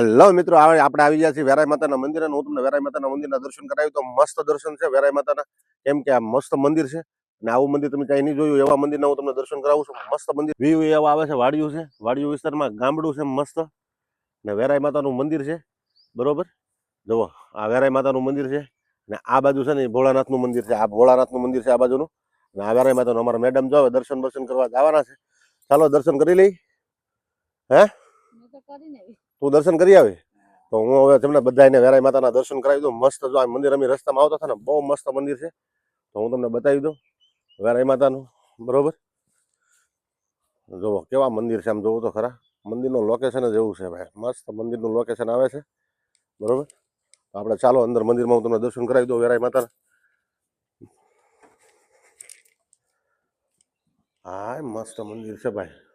Hello મિત્રો, આપણે આવી ગયા છીએ વેરાઈ માતાના મંદિરે. હું તમને વેરાઈ માતાના મંદિરના દર્શન કરાવ્યું. તો મસ્ત દર્શન છે વેરાઈ માતાના, કેમ કે આ મસ્ત મંદિર છે અને આવું મંદિર તમે ક્યાંય નહીં જોયું. એવા મંદિરના હું તમને દર્શન કરાવું છું. મસ્ત મંદિર, વ્યૂ એવા આવે છે. વાડિયું છે, વાડિયું વિસ્તારમાં ગામડું છે મસ્ત, ને વેરાઈ માતાનું મંદિર છે. બરોબર, જુઓ આ વેરાઈ માતાનું મંદિર છે ને આ બાજુ છે ને ભોળાનાથનું મંદિર છે. આ ભોળાનાથનું મંદિર છે આ બાજુનું, ને આ વેરાઈ માતાનું. અમારા મેડમ જો દર્શન કરવા જવાના છે. ચાલો દર્શન કરી લઈ. હે, તું દર્શન કરી આવે તો હું હવે તમને બધાને વેરાઈ માતાના દર્શન કરાવી દઉં. મસ્ત જો આ મંદિર અમે રસ્તામાં આવતા હતા ને, બહુ મસ્ત મંદિર છે. તો હું તમને બતાવી દઉં વેરાઈ માતાનું. બરોબર, જુઓ કેવા મંદિર છે, આમ જોવું તો ખરા. મંદિરનું લોકેશન જ એવું છે ભાઈ, મસ્ત મંદિરનું લોકેશન આવે છે. બરોબર, તો આપણે ચાલો અંદર મંદિરમાં હું તમને દર્શન કરાવી દઉં વેરાઈ માતાના. હા, મસ્ત મંદિર છે ભાઈ.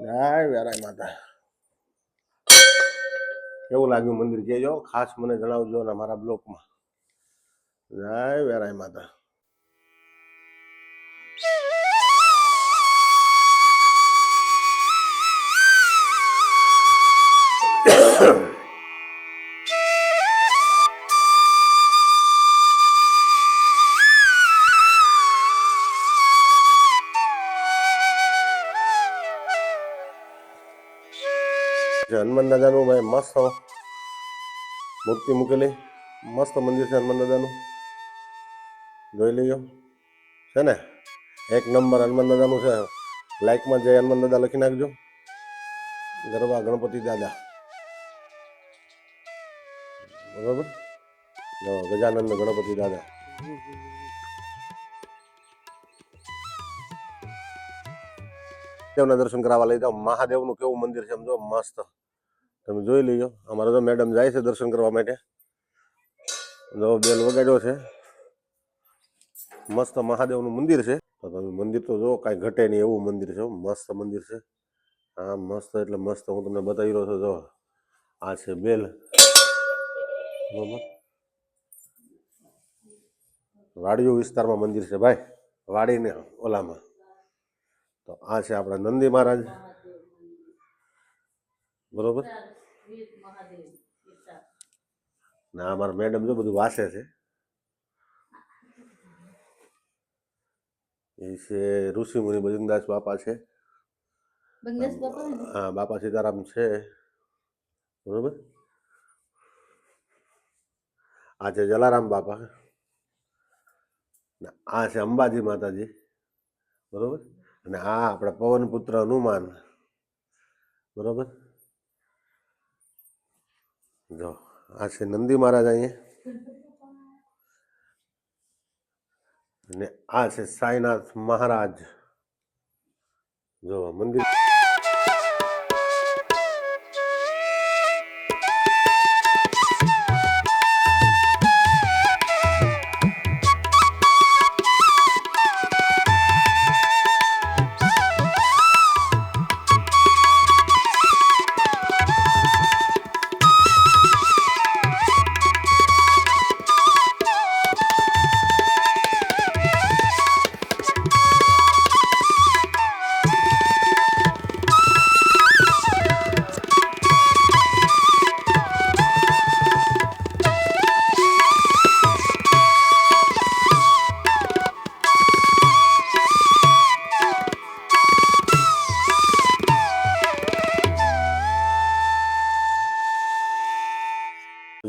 જય વેરાઈ માતા. કેવું લાગ્યું મંદિર કહેજો, ખાસ મને જણાવજો ને મારા બ્લોકમાં. જય વેરાઈ માતા. હનુમાન દાદાનું ભાઈ મસ્ત મૂર્તિ મૂકેલી, મસ્ત મંદિર છે હનુમાન દાદાનું. જોઈ લઈયો છે ને, એક નંબર હનુમાન દાદાનું છે. લાઈકમાં જય હનુમાન દાદા લખી નાખજો. ગરબા ગણપતિ દાદા. બરોબર, ગજાનંદ ગણપતિ દાદા. દેવના દર્શન કરાવવા લઈ જાઓ. મહાદેવનું કેવું મંદિર છે સમજો, મસ્ત. તમે જોઈ લેજો. અમારો તો મેડમ જાય છે દર્શન કરવા માટે. જો બેલ વગાડ્યો છે. મસ્ત મહાદેવનું મંદિર છે. તો તમે મંદિર તો જો કાંઈ ઘટે નહીં એવું મંદિર છે. મસ્ત મંદિર છે. હા મસ્ત એટલે મસ્ત. હું તમને બતાવી રહ્યો છું. જો આ છે બેલ. બરોબર, વાડિયું વિસ્તારમાં મંદિર છે ભાઈ, વાડીને ઓલામાં. તો આ છે આપણા નંદી મહારાજ. બરોબર, ના અમારા મેડમ જો બધું વાસે છે. એ છે ઋષિ મુનિ બજરંગદાસ બાપા છે. હા, બાપા સીતારામ છે. બરોબર, આ છે જલારામ બાપા. આ છે અંબાજી માતાજી. બરોબર, અને આ આપણા પવનપુત્ર હનુમાન. બરોબર, જો આ છે નંદી મહારાજ અહીંયા, અને આ છે સાઈનાથ મહારાજ. જો મંદિર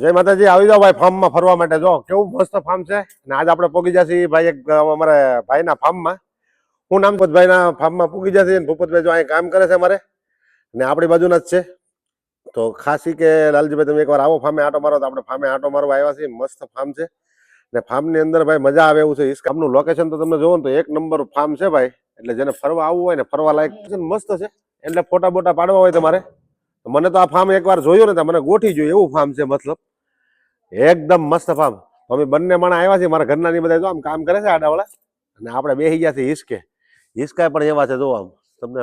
જય માતાજી. આવી જાઓ ભાઈ ફાર્મમાં ફરવા માટે. જો કેવું મસ્ત ફાર્મ છે. અને આજ આપણે પોગી જશે ભાઈ એક અમારે ભાઈના ફાર્મમાં. હું નામ ભાઈના ફાર્મમાં પૂગી જશે. ભૂપતભાઈ જો અહીં કામ કરે છે અમારે, ને આપણી બાજુના જ છે. તો ખાસ કે લાલજીભાઈ તમે એકવાર આવો ફાર્મે આટો મારો. તો આપણે ફાર્મે આટો મારવા આવ્યા છીએ. મસ્ત ફાર્મ છે ને ફાર્મની અંદર ભાઈ મજા આવે એવું છે. ઇસ ફાર્મનું લોકેશન તો તમે જોવો ને તો એક નંબર ફાર્મ છે ભાઈ. એટલે જેને ફરવા આવવું હોય ને ફરવા લાયક મસ્ત છે. એટલે ફોટા બોટા પાડવા હોય તમારે, મને તો આ ફાર્મ એકવાર જોયું ને તો મને ગોઠી જોયું એવું ફાર્મ છે. મતલબ એકદમ મસ્ત ફાર્મ. અમે બંને માણસ આવ્યા છીએ. મારા ઘરના ની બધા જો આમ કામ કરે છે આડાવાળા, અને આપણે બેસી ગયા છે હિસકે. હિસકા પણ એવા છે જો આમ તમને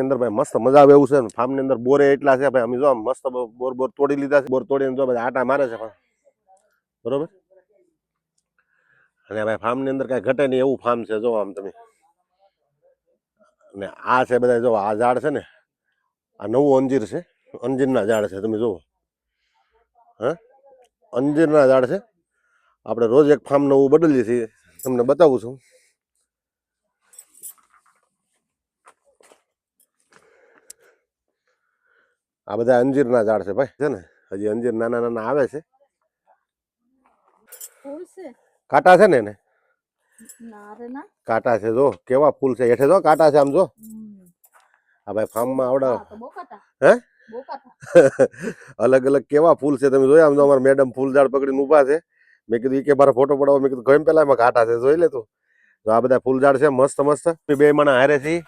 અંદર ભાઈ મસ્ત મજા આવે એવું છે ને. ફાર્મની અંદર બોરે એટલા છે ભાઈ, અમે જો આમ મસ્ત બોર તોડી લીધા છે. બોર તોડીને જો બધા આટા મારે છે બરોબર. અને ભાઈ ફાર્મની અંદર કઈ ઘટે નહીં એવું ફાર્મ છે જો આમ તમે. અને આ છે બધા જો આ ઝાડ છે ને, આ નવું અંજીર છે, અંજીરના ઝાડ છે તમે જુઓ. હા, અંજીરના ઝાડ છે. આપણે રોજ એક ફાર્મ નવું બદલીએ છીએ, તમને બતાવું છું. આ બધા અંજીરના ઝાડ છે ભાઈ, છે ને હજી અંજીર નાના નાના આવે છે. કાંટા છે ને એને, કાંટા છે જો કેવા ફૂલ છે હેઠે, જો કાંટા છે આમ જો. આ ભાઈ ફાર્મમાં આવડા હે અલગ અલગ કેવા ફૂલ છે તમે જોયા. આમ તો અમારા મેડમ ફૂલ ઝાડ પકડીને ઊભા છે. મેં કીધું કે મારા ફોટો પડાવો. મેં કીધું ગમે પેલા એમાં કાંટા છે જોઈ લે તું. તો આ બધા ફૂલ ઝાડ છે મસ્ત મસ્ત. બે માણસ હારે છીએ,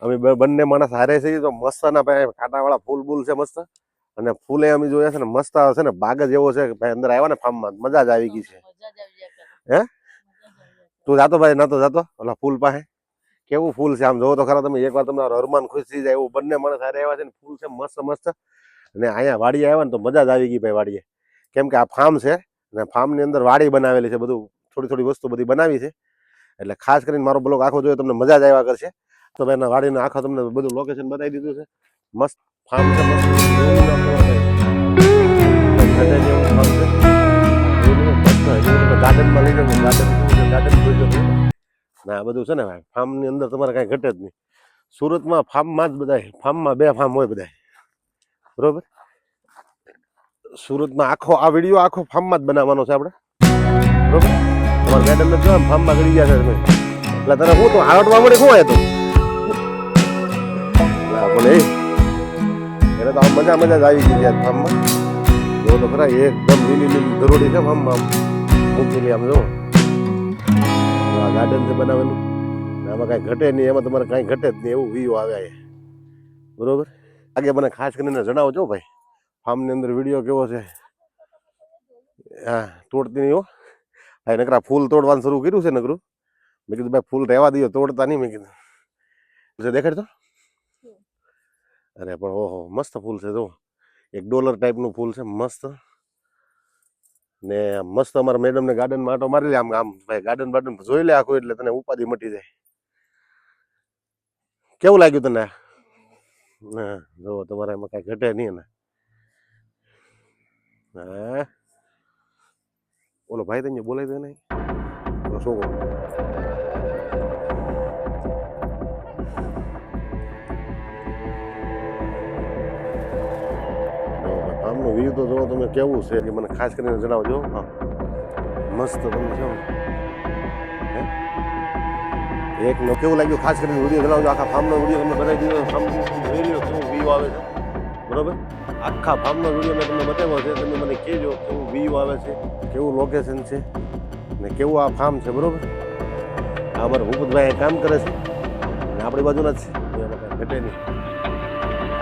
અમે બંને માણસ હારે છીએ તો મસ્ત ના ભાઈ કાંટા વાળા ફૂલ બૂલ છે મસ્ત. અને ફૂલે અમે જોયા છે ને મસ્ત છે ને, બાગ જ એવો છે કે ભાઈ અંદર આવ્યા ને ફાર્મમાં મજા જ આવી ગઈ છે. હે તું જાતો ભાઈ, નતો જાતો ઓલા ફૂલ પાસે? કેવું ફૂલ છે આમ જોવો તો ખરા તમે. એકવાર તમારો અરમાન ખુશ થઈ જાય એવું. બંને માણસ હારે આવ્યા છે ને, ફૂલ છે મસ્ત મસ્ત. અને અહીંયા વાડીએ આવ્યા ને તો મજા જ આવી ગઈ ભાઈ વાડીએ. કેમ કે આ ફાર્મ છે અને ફાર્મની અંદર વાડી બનાવેલી છે, બધું થોડી થોડી વસ્તુ બધી બનાવી છે. એટલે ખાસ કરીને મારો બ્લોગ આખો જોઈએ તમને મજા જ આવ્યા કરશે. તો ભાઈ એના વાડીને આખા તમને બધું લોકેશન બતાવી દીધું છે. મસ્ત ફાર્મ છે, મસ્ત ગાર્ડનમાં લઈ જાવ. ગાર્ડન જોઈ જવું ના, બધું છે ને ભાઈ ફાર્મની અંદર તમારે કઈ ઘટે જ નહીં. સુરતમાં ફાર્મમાં જ બધા, ફાર્મમાં બે ફાર્મ હોય બધા બરોબર. સુરતમાં આખો આ વિડીયો આખો ફાર્મમાં જ બનાવવાનો છે આપણે બરોબર. તમારે મેડમ ને જો ફાર્મમાં ગળી ગયા છે તમે. એટલે તને હું તો આવડવા મળે શું હતું બોલે એને તો મજા મજા જ આવી ગઈ છે ફાર્મમાં. જો તો ખરા એકદમ લીલી લીલી ધરોડી છે ફાર્મમાં મૂકેલી. આમ જો આ ગાર્ડન છે બનાવેલું, આમાં કઈ ઘટે નહીં. એમાં તમારે કઈ ઘટે જ નહીં એવું વ્યૂ આવે બરોબર. આગે મને ખાસ કરીને જણાવજો ભાઈ ફાર્મની અંદર વિડીયો કેવો છે. હા તોડતી નહીં હો ભાઈ, નકરા ફૂલ તોડવાનું શરૂ કર્યું છે નકરું. મેં કીધું ભાઈ ફૂલ રહેવા દઈએ, તોડતા નહીં. મેં કીધું દેખાડતો. અરે પણ ઓહો મસ્ત ફૂલ છે જો. એક ડોલર ટાઈપનું ફૂલ છે મસ્ત. ને મસ્ત અમારા મેડમ ને ગાર્ડનમાં આટો મારી લે. આમ આમ ભાઈ ગાર્ડન બાર્ડન જોઈ લે આખું, એટલે તને ઉપાધિ મટી જાય. કેવું લાગ્યું તને? હા જો તમારે એમાં કઈ ઘટે નહીં ને. હા ઓલો ભાઈ તને બોલાવી દે નહીં છોકરો. આમનો વ્યૂ તો જો તમે કેવું છે કે મને ખાસ કરીને જણાવજો. હા મસ્ત તમને છો એક નો કેવું લાગ્યું ખાસ કરીને વિડીયો જણાવજો. આખા ફાર્મનો વિડીયો તમને બતાવી દીધો. ફાર્મ જોઈ લો કેવું વ્યૂ આવે છે બરોબર. આખા ફાર્મનો વિડીયો મેં તમને બતાવ્યો છે. તમે મને કહેજો કેવું વ્યૂ આવે છે, કેવું લોકેશન છે ને કેવું આ ફાર્મ છે બરોબર. આ અમારા ભૂપતભાઈ કામ કરે છે અને આપણી બાજુના જ છે, એમાં કાંઈ ઘટે નહીં.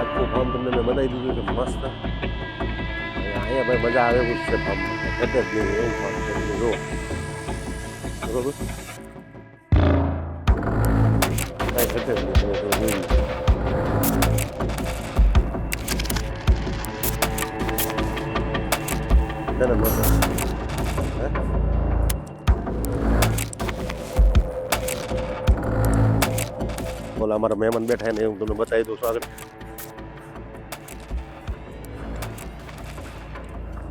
આખું ફાર્મ તમને મેં બનાવી દીધું છે મસ્ત. અહીંયા ભાઈ મજા આવે એવું જ છે ફાર્મમાં, ઘટે જ નહીં એવું ફાર્મ છે જો બરોબર. કાંઈ ઘટે જ નહીં તમે જોયું. બોલા અમારા મહેમાન બેઠા ને હું તમને બતાવી દઉં છું આગળ.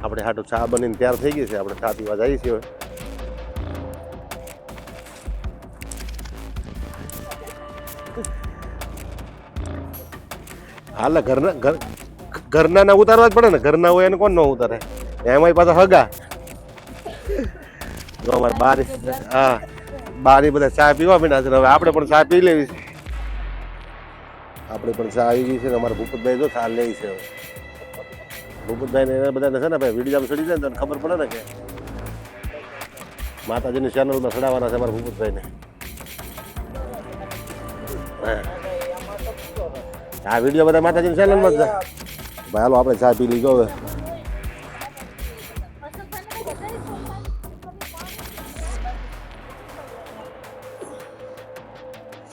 આપણે હાટું ચા બનીને તૈયાર થઈ ગઈ છે. આપણે ચા પીવા જઈએ છીએ હવે. હાલ ઘરના ના ઉતારવા જ પડે ને. ઘરના હોય એને કોણ ન ઉતારે. એમાં પાછા હગા અમારે બારી. હા બારી બધા ચા પીવા મીના છે. હવે આપણે પણ ચા પી લેવી છે. આપણે પણ ચા આવી ગઈ છે ને અમારા ભૂપતભાઈ જો ચા લેવી છે. ભૂપતભાઈ ને બધાને છે ને ભાઈ વિડીયો ચડી જાય ને તને ખબર પડે ને કે માતાજીની ચેનલમાં ચડાવવાના છે અમારા ભૂપતભાઈને. આ વિડીયો બધા માતાજીની ચેનલમાં જ ભાઈ. હાલો આપણે ચા પી લીધો હવે.